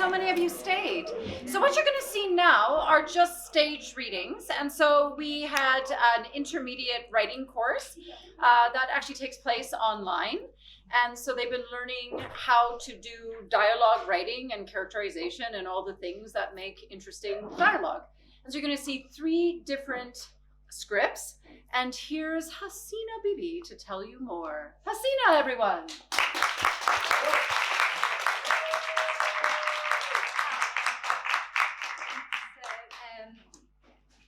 so many of you stayed. So what you're going to see now are just stage readings. And so we had an intermediate writing course that actually takes place online. And so they've been learning how to do dialogue writing and characterization and all the things that make interesting dialogue. And so you're going to see 3 different scripts. And here's Hasina Bibi to tell you more. Hasina, everyone.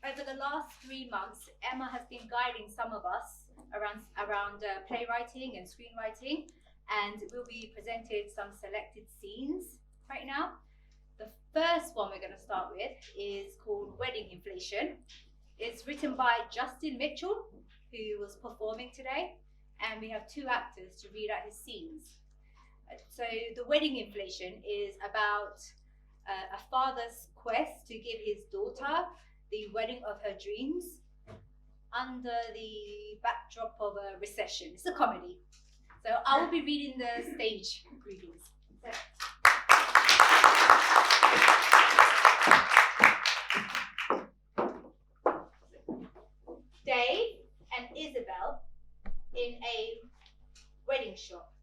Over the last 3 months, Emma has been guiding some of us around playwriting and screenwriting, and we'll be presented some selected scenes right now. The first one we're going to start with is called Wedding Inflation. It's written by Justin Mitchell, who was performing today, and we have 2 actors to read out his scenes. So the Wedding Inflation is about a father's quest to give his daughter the wedding of her dreams under the backdrop of a recession. It's a comedy. So I will be reading the stage readings. Dave and Isabel in a wedding shop.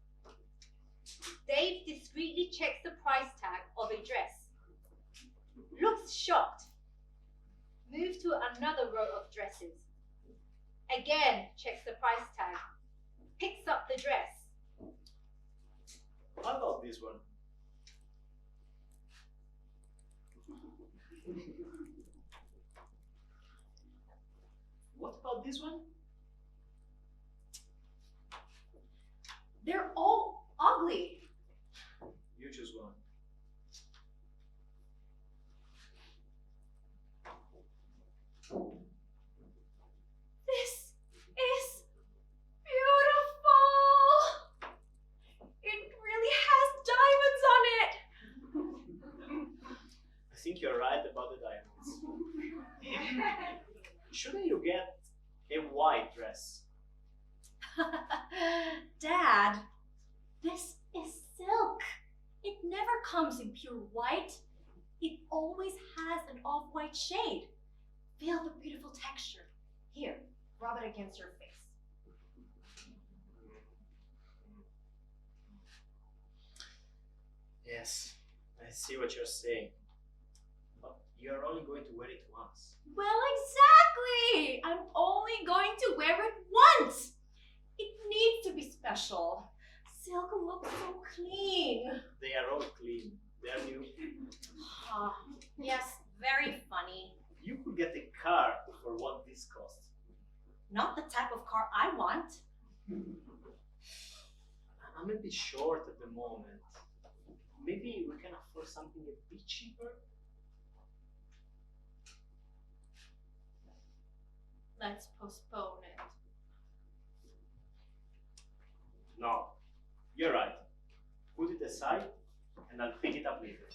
Dave discreetly checks the price tag of a dress. Looks shocked. Moves to another row of dresses. Again, checks the price tag. Picks up the dress. How about this one? What about this one? They're all ugly. You choose one. This is beautiful. It really has diamonds on it. I think you're right about the diamonds. Shouldn't you get a white dress? Dad, this is silk. It never comes in pure white. It always has an off-white shade. Feel the beautiful texture. Here, rub it against your face. Yes, I see what you're saying. But you're only going to wear it once. Well, exactly. I'm only going to wear it once. It needs to be special. Silk looks so clean. They are all clean. They're new. Yes, very funny. You could get a car for what this costs. Not the type of car I want. I'm a bit short at the moment. Maybe we can afford something a bit cheaper? Let's postpone it. No, you're right. Put it aside and I'll pick it up later.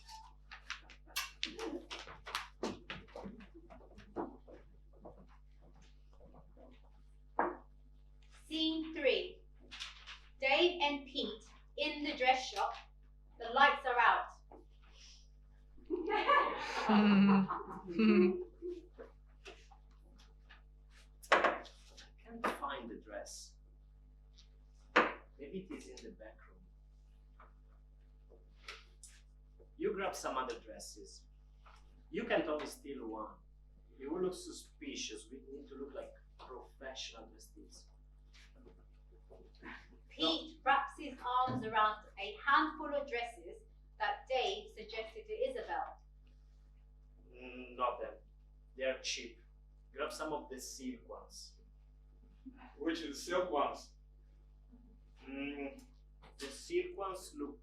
Scene 3. Dave and Pete in the dress shop. The lights are out. I can't find the dress. Maybe it is in the back room. You grab some other dresses. You can't only steal one. You will look suspicious. We need to look like professional dressed. Pete wraps his arms around a handful of dresses that Dave suggested to Isabel. Not them. They are cheap. Grab some of the silk ones. Which is silk ones? The silk ones look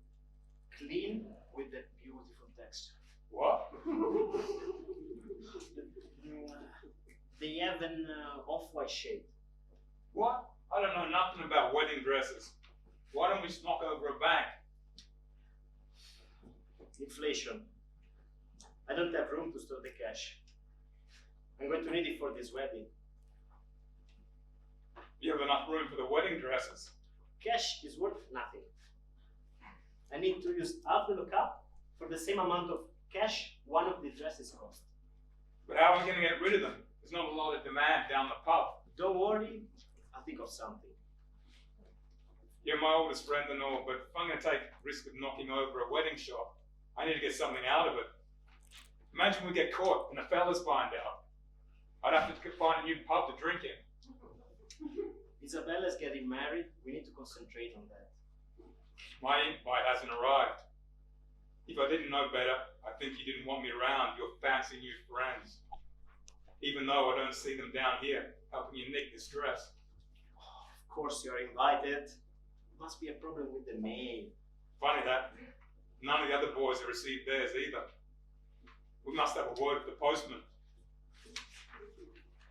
clean with a beautiful texture. What? They have an off-white shade. What? I don't know nothing about wedding dresses. Why don't we knock over a bank? Inflation. I don't have room to store the cash. I'm going to need it for this wedding. You have enough room for the wedding dresses. Cash is worth nothing. I need to use half the lookup For the same amount of cash one of the dresses cost. But how am I going to get rid of them? There's not a lot of demand down the pub. Don't worry, I'll think of something. You're my oldest friend and all, but if I'm going to take the risk of knocking over a wedding shop, I need to get something out of it. Imagine we get caught and the fellas find out. I'd have to find a new pub to drink in. Isabella's getting married, we need to concentrate on that. My invite hasn't arrived. If I didn't know better, I think you didn't want me around your fancy new friends. Even though I don't see them down here, helping you nick this dress. Of course you're invited. Must be a problem with the mail. Funny that none of the other boys have received theirs either. We must have a word with the postman.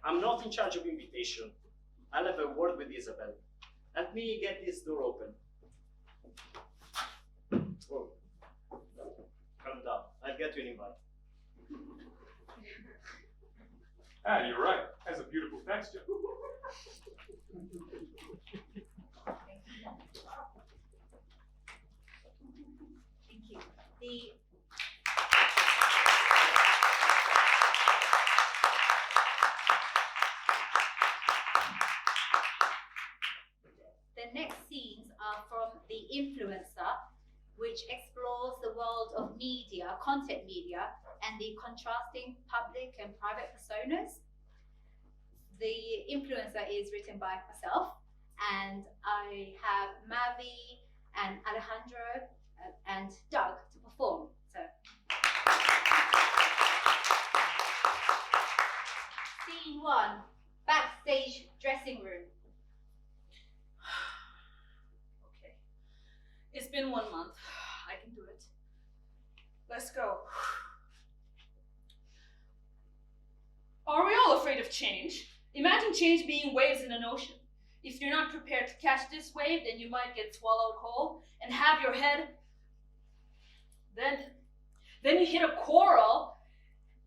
I'm not in charge of invitation. I'll have a word with Isabel. Let me get this door open. Oh. Calm down. I'll get you an invite. Ah, you're right. Has a beautiful texture. Thank you. The next scenes are from The Influencer, which explores the world of media, content media, and the contrasting public and private personas. The Influencer is written by myself, and I have Mavi and Alejandro and Doug to perform. So, scene 1, backstage dressing room. Okay. It's been 1 month. I can do it. Let's go. Are we all afraid of change? Imagine change being waves in an ocean. If you're not prepared to catch this wave, then you might get swallowed whole and have your head. Then you hit a coral,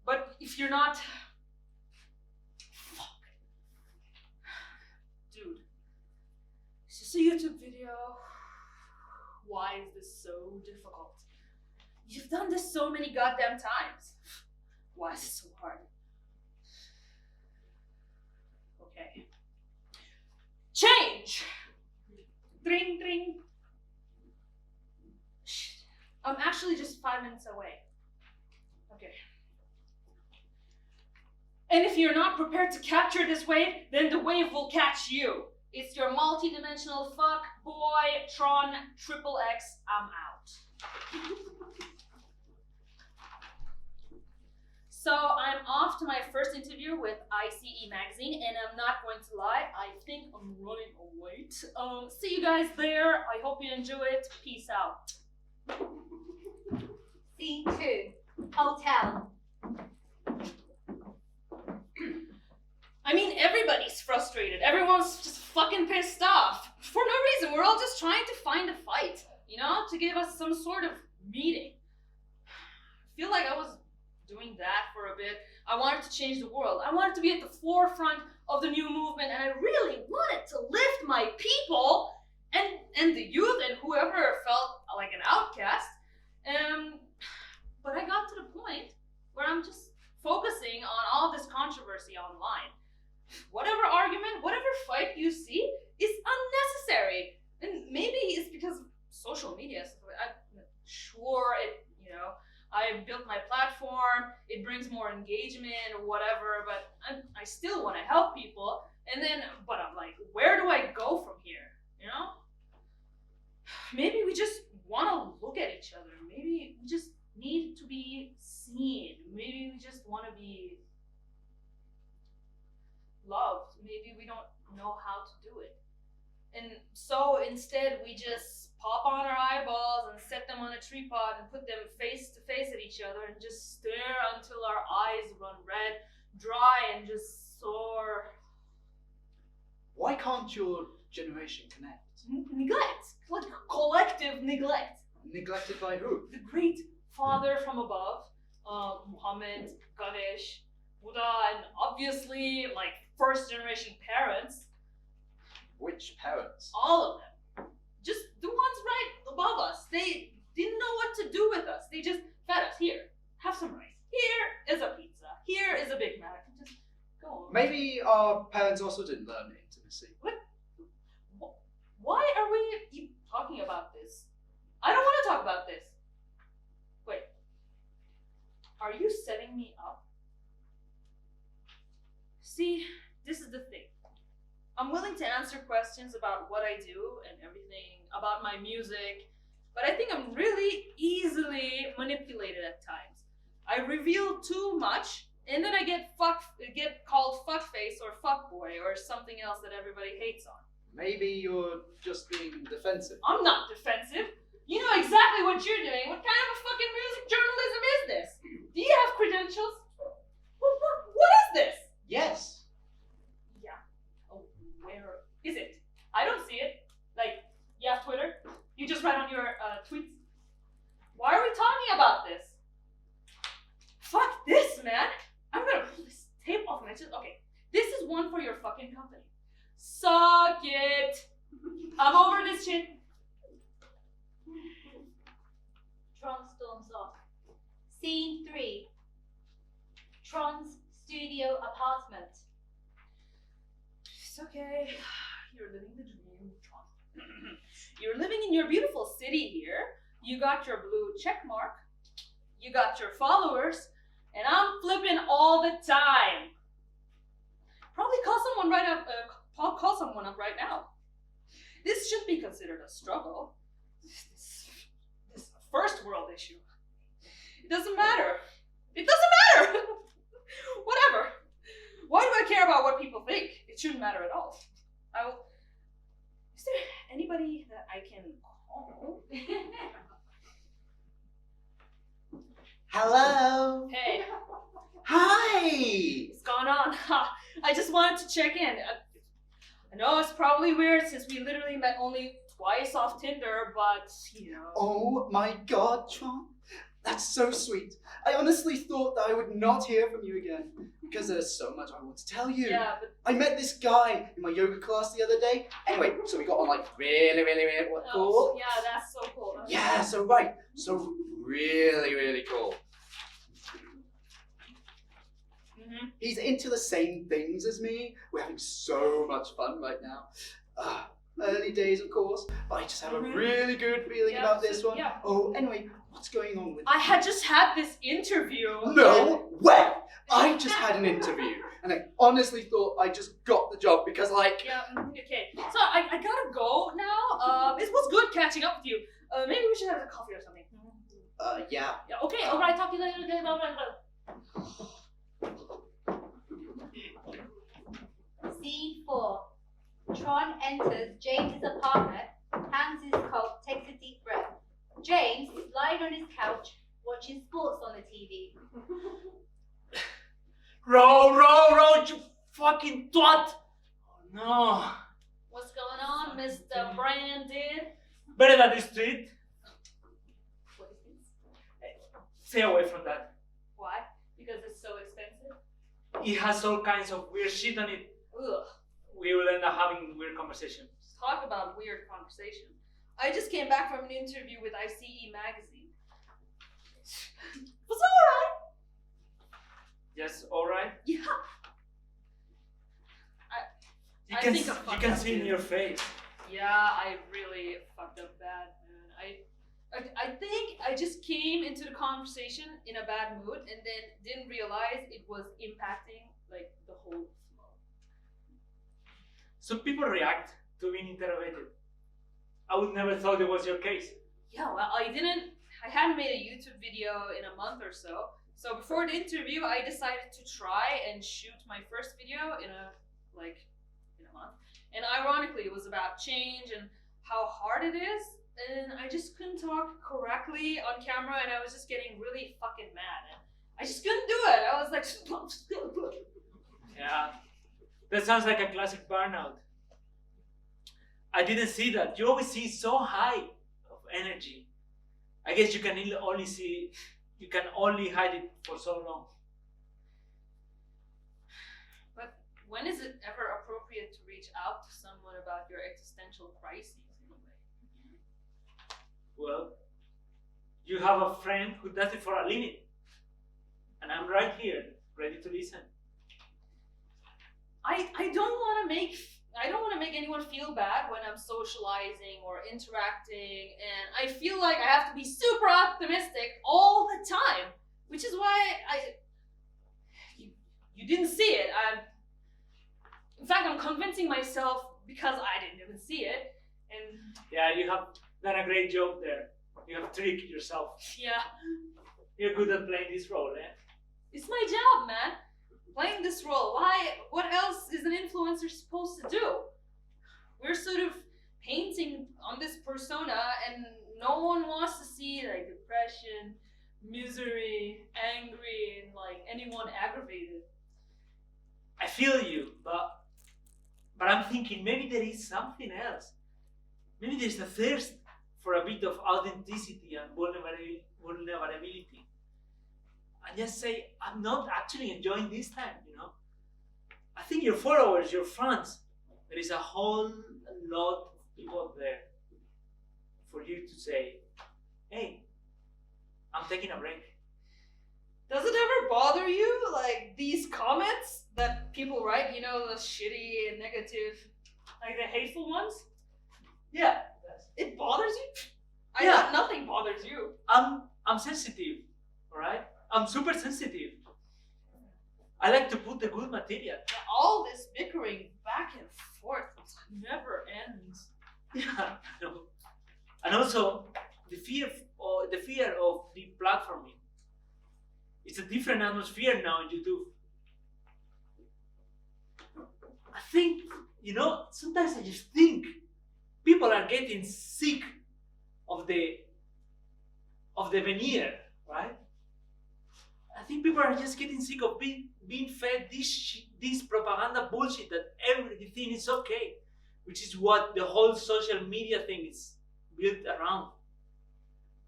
but if you're not. Fuck. Dude. It's just a YouTube video. Why is this so difficult? You've done this so many goddamn times. Why is it so hard? Okay. Change! Dring, dring. Shit. I'm actually just 5 minutes away. Okay. And if you're not prepared to capture this wave, then the wave will catch you. It's your multi-dimensional fuck boy Tron XXX. I'm out. So I'm off to my first interview with ICE Magazine, and I'm not going to lie, I think I'm running late. See you guys there. I hope you enjoy it. Peace out. Scene 2, hotel. I mean, everybody's frustrated. Everyone's just fucking pissed off. For no reason. We're all just trying to find a fight, you know, to give us some sort of meeting. I feel like I was doing that for a bit. I wanted to change the world. I wanted to be at the forefront of the new movement, and I really wanted to lift my people and the youth and whoever felt like an outcast. But I got to the point where I'm just focusing on all this controversy online. Whatever argument, whatever fight you see is unnecessary. And maybe it's because of social media. I'm sure it, you know, I built my platform, it brings more engagement or whatever, but I still want to help people. But I'm like, where do I go from here, you know? Maybe we just want to look at each other. Maybe we just need to be seen. Maybe we just want to be loved. Maybe we don't know how to do it. And so instead we just pop on our eyeballs and set them on a tripod and put them face to face at each other and just stare until our eyes run red, dry, and just soar. Why can't your generation connect? Neglect, like collective neglect. Neglected by who? The great father from above, Muhammad, Ganesh, Buddha, and obviously like first generation parents. Which parents? All of them. Just the ones right above us. They didn't know what to do with us. They just Maybe our parents also didn't learn intimacy. Why are we even talking about this? I don't want to talk about this. Wait. Are you setting me up? See, this is the thing. I'm willing to answer questions about what I do and everything, about my music, but I think I'm really easily manipulated at times. I reveal too much, and then I get called fuckface or fuckboy or something else that everybody hates on. Maybe you're just being defensive. I'm not defensive. You know exactly what you're doing. What kind of a fucking music journalism is this? Do you have credentials? What is this? Yes. Yeah. Oh, where is it? I don't see it. Like, you have Twitter? You just write on your tweets? Why are we talking about this? Fuck this, man. I'm gonna pull this tape off my chest. Okay, this is one for your fucking company. Suck it. I'm over this shit. Tron storms off. Scene 3. Tron's studio apartment. It's okay. You're living the dream, Tron. You're living in your beautiful city here. You got your blue check mark. You got your followers. And I'm flipping all the time. Probably call someone call someone up right now. This should be considered a struggle. This is a first world issue. It doesn't matter. It doesn't matter. Whatever. Why do I care about what people think? It shouldn't matter at all. Is there anybody that I can call? Hello. Hey, Hi. what's going on? I just wanted to check in. I know it's probably weird since we literally met only twice off Tinder, but you know. Oh my God, Tron. That's so sweet. I honestly thought that I would not hear from you again because there's so much I want to tell you. Yeah, but I met this guy in my yoga class the other day. Anyway, so we got on like really cool. yeah, that's so cool. Yeah, so really cool. Mhm. He's into the same things as me. We're having so much fun right now. Early days, of course, but I just have a Mhm. really good feeling Yeah, about this so- one. yeah. Oh, anyway, what's going on with I had just had this interview. No way! I just had an interview, and I honestly thought I just got the job because, like, Yeah, okay. So I gotta go now. It was good catching up with you. Maybe we should have a coffee or something. yeah. Yeah, okay, alright, talk to you later. Okay, bye. Scene 4. Tron enters James's apartment, hands his coat, takes a deep breath. James is lying on his couch, watching sports on the TV. Row, you fucking twat! Oh no. What's going on, Mr. Brandon? Better than this street. What is this? Stay away from that. Why? Because it's so expensive? It has all kinds of weird shit on it. Ugh. We will end up having weird conversation. Talk about weird conversation. I just came back from an interview with ICE magazine. It was alright. Yes, alright. Yeah. You I can think I fucked you can up, see in dude. your face. Yeah, I really fucked up bad, man. I think I just came into the conversation in a bad mood and then didn't realize it was impacting like the whole flow. Some people react to being interrogated. I would never thought it was your case. Yeah, well, I hadn't made a YouTube video in a month or so. So before the interview, I decided to try and shoot my first video in a month. And ironically, it was about change and how hard it is. And I just couldn't talk correctly on camera, and I was just getting really fucking mad. And I just couldn't do it. I was like, Yeah. That sounds like a classic burnout. I didn't see that. You always see so high of energy. I guess you can only hide it for so long. But when is it ever appropriate to reach out to someone about your existential crises anyway? Well, you have a friend who does it for a living. And I'm right here, ready to listen. I don't want to make anyone feel bad when I'm socializing or interacting, and I feel like I have to be super optimistic all the time, which is why you didn't see it. In fact, I'm convincing myself because I didn't even see it, and Yeah, you have done a great job there. You have tricked yourself. yeah, You're good at playing this role, eh? it's my job, man. Playing this role. Why? What else is an influencer supposed to do? We're sort of painting on this persona, and no one wants to see like depression, misery, angry, and like anyone aggravated. I feel you, but I'm thinking maybe there is something else. Maybe there's a thirst for a bit of authenticity and vulnerability. And just say, I'm not actually enjoying this time, you know? I think your followers, your fans, there is a whole lot of people there for you to say, hey, I'm taking a break. Does it ever bother you, like these comments that people write? You know, the shitty and negative, like the hateful ones. Yeah, It bothers you? I Yeah. thought nothing bothers you. I'm sensitive, alright? I'm super sensitive. I like to put the good material. All this bickering back and forth never ends. Yeah, I know. And also the fear of the platforming. It's a different atmosphere now on YouTube. I think, you know, sometimes I just think people are getting sick of the veneer, right? I think people are just getting sick of being fed this propaganda bullshit that everything is okay, which is what the whole social media thing is built around.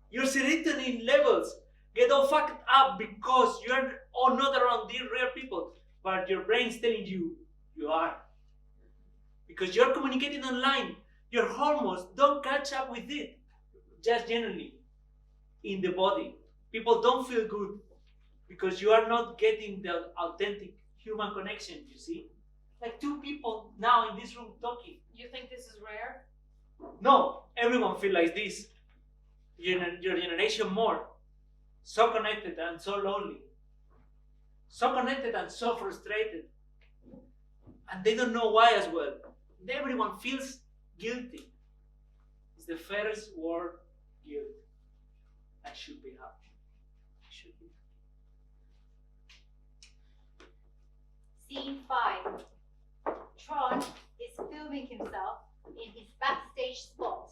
Your serotonin levels get all fucked up because you are all not around these real people, but your brain's telling you you are. Because you're communicating online, your hormones don't catch up with it. Just generally, in the body, people don't feel good because you are not getting the authentic human connection, you see? Like two people now in this room talking. You think this is rare? No, everyone feels like this. Your generation more. So connected and so lonely. So connected and so frustrated. And they don't know why as well. Everyone feels guilty. It's the first word, guilt. I should be happy. I should be. Scene 5. Tron is filming himself in his backstage spot.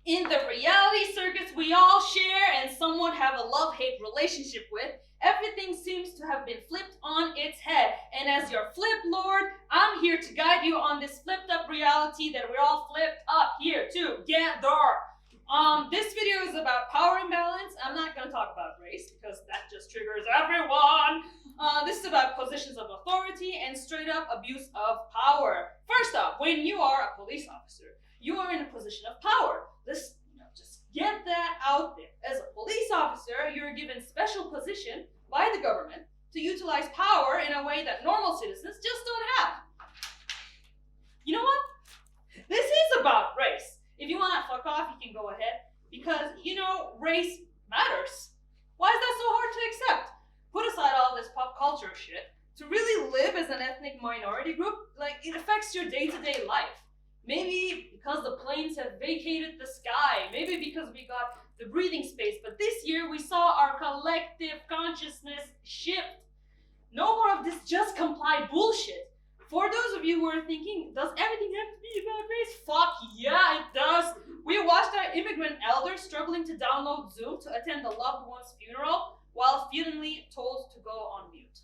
In the reality circuits we all share and somewhat have a love-hate relationship with, everything seems to have been flipped on its head. And as your flip lord, I'm here to guide you on this flipped up reality that we're all flipped up here together. This video is about power imbalance. I'm not gonna talk about race because that just triggers everyone. This is about positions of authority and straight up abuse of power. First up, when you are a police officer, you are in a position of power. Just get that out there. As a police officer, you're given special position by the government to utilize power in a way that normal citizens just don't have. You know what? This is about race. If you want to fuck off, you can go ahead. Because, you know, race matters. Why is that so hard to accept? Put aside all this pop culture shit. To really live as an ethnic minority group, like, it affects your day-to-day life. Maybe because the planes have vacated the sky. Maybe because we got the breathing space. But this year we saw our collective consciousness shift. No more of this just comply bullshit. For those of you who are thinking, does everything have to be about race? Fuck yeah, it does. We watched our immigrant elders struggling to download Zoom to attend a loved one's funeral while feelingly told to go on mute.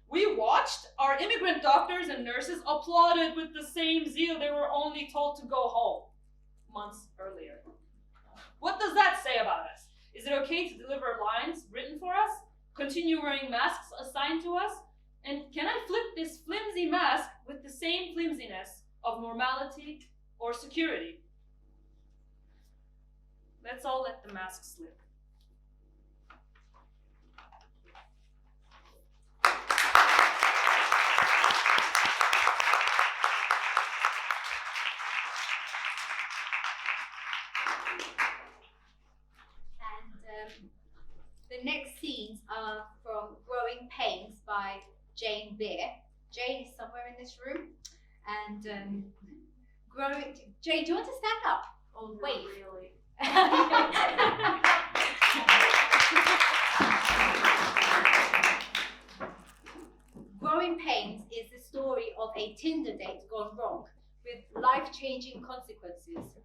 We watched our immigrant doctors and nurses applauded with the same zeal they were only told to go home months earlier. What does that say about us? Is it okay to deliver lines written for us? Continue wearing masks assigned to us? And can I flip this flimsy mask with the same flimsiness of normality or security? Let's all let the mask slip. The next scenes are from Growing Pains by Jane Beer. Jane is somewhere in this room. And Jane, do you want to stand up or wave? Really. Growing Pains is the story of a Tinder date gone wrong with life-changing consequences.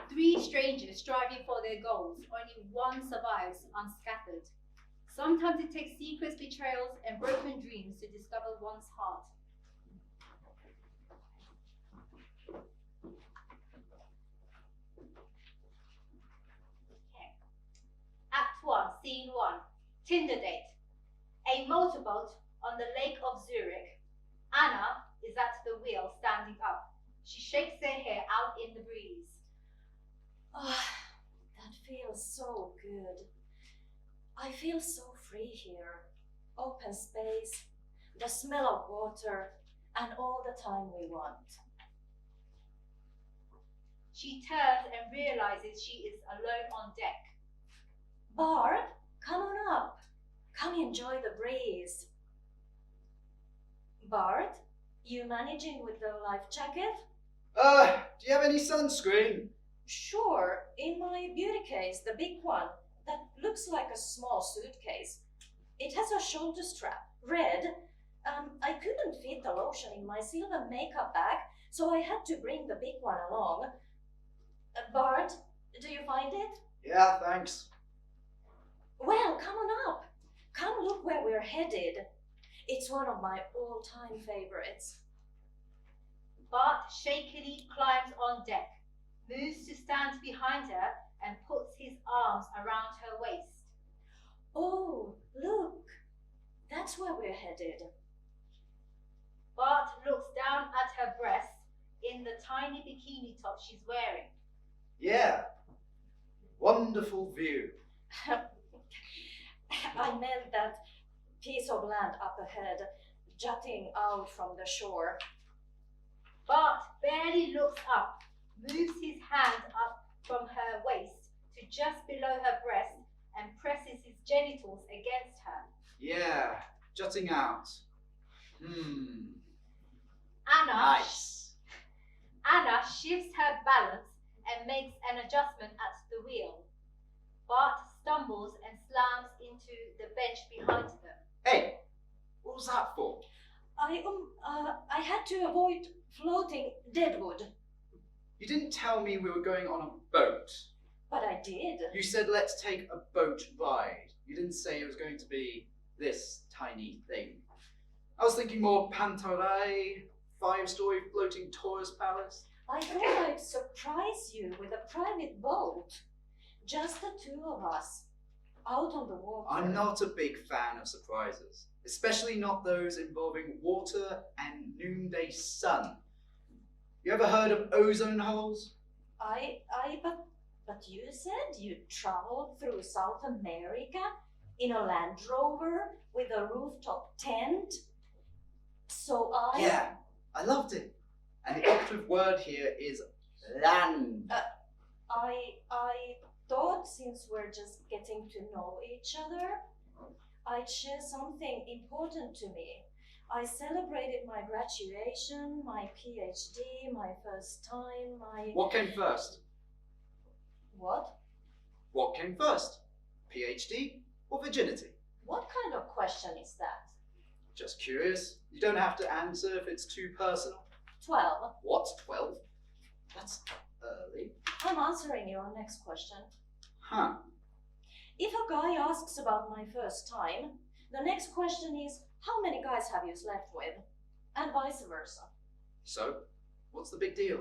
3 strangers striving for their goals, only one survives unscattered. Sometimes it takes secrets, betrayals, and broken dreams to discover one's heart. Okay. Act 1, Scene 1. Tinder date. A motorboat on the Lake of Zurich. Anna is at the wheel, standing up. She shakes her hair out in the breeze. Oh, that feels so good. I feel so free here. Open space, the smell of water, and all the time we want. She turns and realizes she is alone on deck. Bart, come on up. Come enjoy the breeze. Bart, you managing with the life jacket? Do you have any sunscreen? Sure, in my beauty case, the big one, that looks like a small suitcase. It has a shoulder strap, red. I couldn't fit the lotion in my silver makeup bag, so I had to bring the big one along. Bart, do you find it? Yeah, thanks. Well, come on up. Come look where we're headed. It's one of my all-time favorites. Bart shakily climbs on deck, moves to stand behind her, and puts his arms around her waist. Oh, look. That's where we're headed. Bart looks down at her breasts in the tiny bikini top she's wearing. Yeah. Wonderful view. I meant that piece of land up ahead, jutting out from the shore. Bart barely looks up, moves his hand up from her waist to just below her breast and presses his genitals against her. Yeah, jutting out. Anna, Nice. Anna shifts her balance and makes an adjustment at the wheel. Bart stumbles and slams into the bench behind them. Hey, what was that for? I had to avoid floating deadwood, You didn't tell me we were going on a boat. but I did. You said let's take a boat ride. You didn't say it was going to be this tiny thing. I was thinking more Pantarai, 5-story floating tourist palace. I thought I'd surprise you with a private boat. Just the 2 of us, out on the water. I'm not a big fan of surprises, especially not those involving water and noonday sun. You ever heard of ozone holes? But you said you traveled through South America in a Land Rover with a rooftop tent. So Yeah, I loved it. And the operative word here is land. I thought since we're just getting to know each other, I'd share something important to me. I celebrated my graduation, my PhD, my first time, my... What came first? What? What came first? PhD or virginity? What kind of question is that? Just curious. You don't have to answer if it's too personal. 12. What, 12? That's early. I'm answering your next question. Huh. If a guy asks about my first time, the next question is, how many guys have you slept with? And vice versa. So, what's the big deal?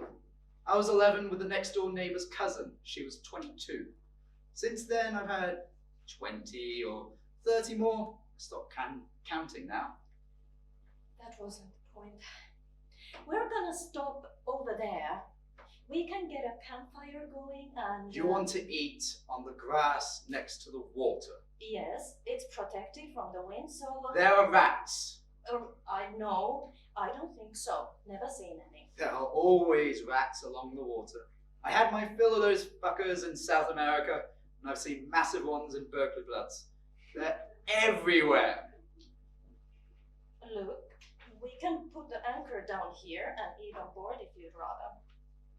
I was 11 with the next door neighbor's cousin. She was 22. Since then, I've had 20 or 30 more. Stop counting now. That wasn't the point. We're gonna stop over there. We can get a campfire going and... You want to eat on the grass next to the water. Yes, it's protected from the wind, so... There are rats. I know. I don't think so. Never seen any. There are always rats along the water. I had my fill of those fuckers in South America, and I've seen massive ones in Berkeley Bloods. They're everywhere. Look, we can put the anchor down here and eat on board if you'd rather.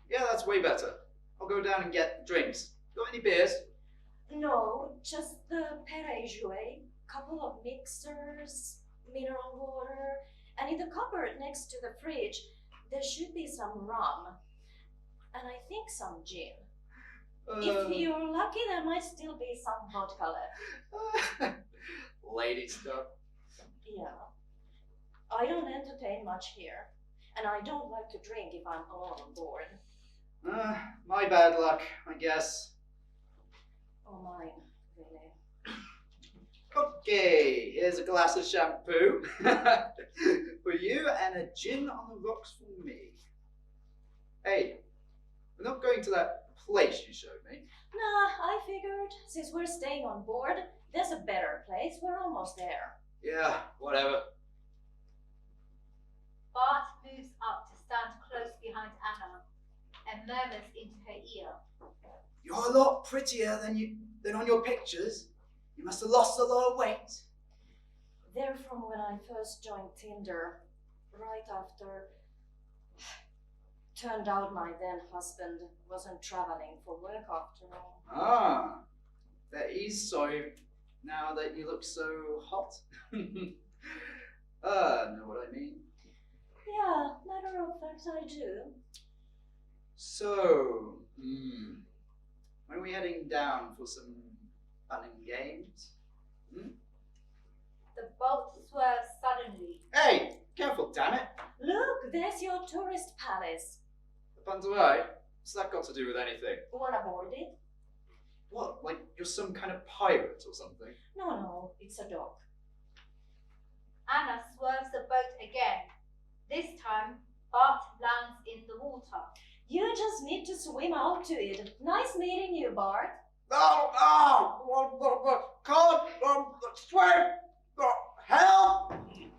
Yeah, that's way better. I'll go down and get drinks. Got any beers? No, just the Pere Jouet, couple of mixers, mineral water, and in the cupboard next to the fridge, there should be some rum. And I think some gin. If you're lucky, there might still be some vodka left. Lady stuff. Yeah. I don't entertain much here, and I don't like to drink if I'm alone on board. My bad luck, I guess. Oh, mine, really. Okay, here's a glass of shampoo for you and a gin on the rocks for me. Hey, we're not going to that place you showed me. Nah, I figured since we're staying on board, there's a better place. We're almost there. Yeah, whatever. Bart moves up to stand close behind Anna and murmurs into her ear. You're a lot prettier than on your pictures. You must have lost a lot of weight. They're from when I first joined Tinder, right after. Turned out my then husband wasn't traveling for work after all. Ah, that is so now that you look so hot. Know what I mean? Yeah, matter of fact, I do. So, when are we heading down for some fun and games? The boat swerves suddenly. Hey, careful, damn it! Look, there's your tourist palace. The Panterai? What's that got to do with anything? Wanna board it? What, like you're some kind of pirate or something? No, it's a dock. Anna swerves the boat again. This time, Bart lands in the water. You just need to swim out to it. Nice meeting you, Bart. Can't swim! Help!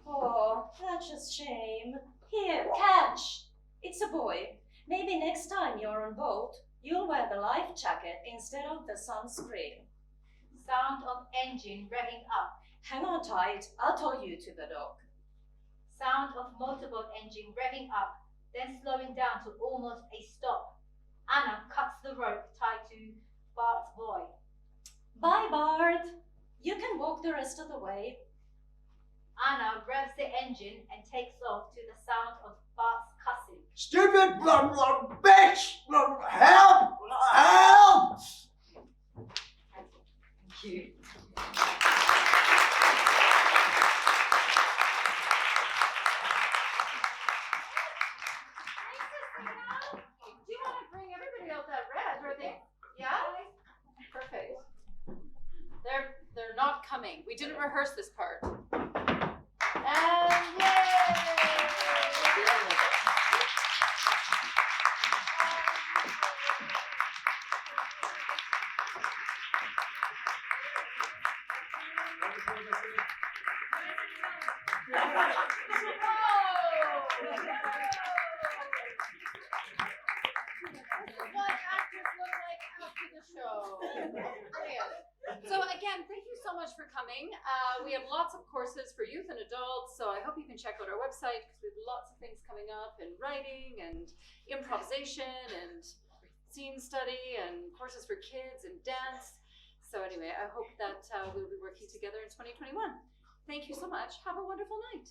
Oh, that's a shame. Here, catch. It's a boy. Maybe next time you're on boat, you'll wear the life jacket instead of the sunscreen. Sound of engine revving up. Hang on tight, I'll tow you to the dock. Sound of motorboat engine revving up, then slowing down to almost a stop. Anna cuts the rope tied to Bart's buoy. Bye, Bart. You can walk the rest of the way. Anna revs the engine and takes off to the sound of Bart's cussing. Stupid bitch! Help! Help! Thank you. Do you want to bring everybody out that red? Or they? Yeah. Perfect. They're not coming. We didn't rehearse this part. And yay! What actors look like after the show. Brilliant. So again, thank you so much for coming. We have lots of courses for youth and adults, so I hope you can check out our website because we have lots of things coming up in writing and improvisation and scene study and courses for kids and dance. So anyway, I hope that we'll be working together in 2021. Thank you so much. Have a wonderful night.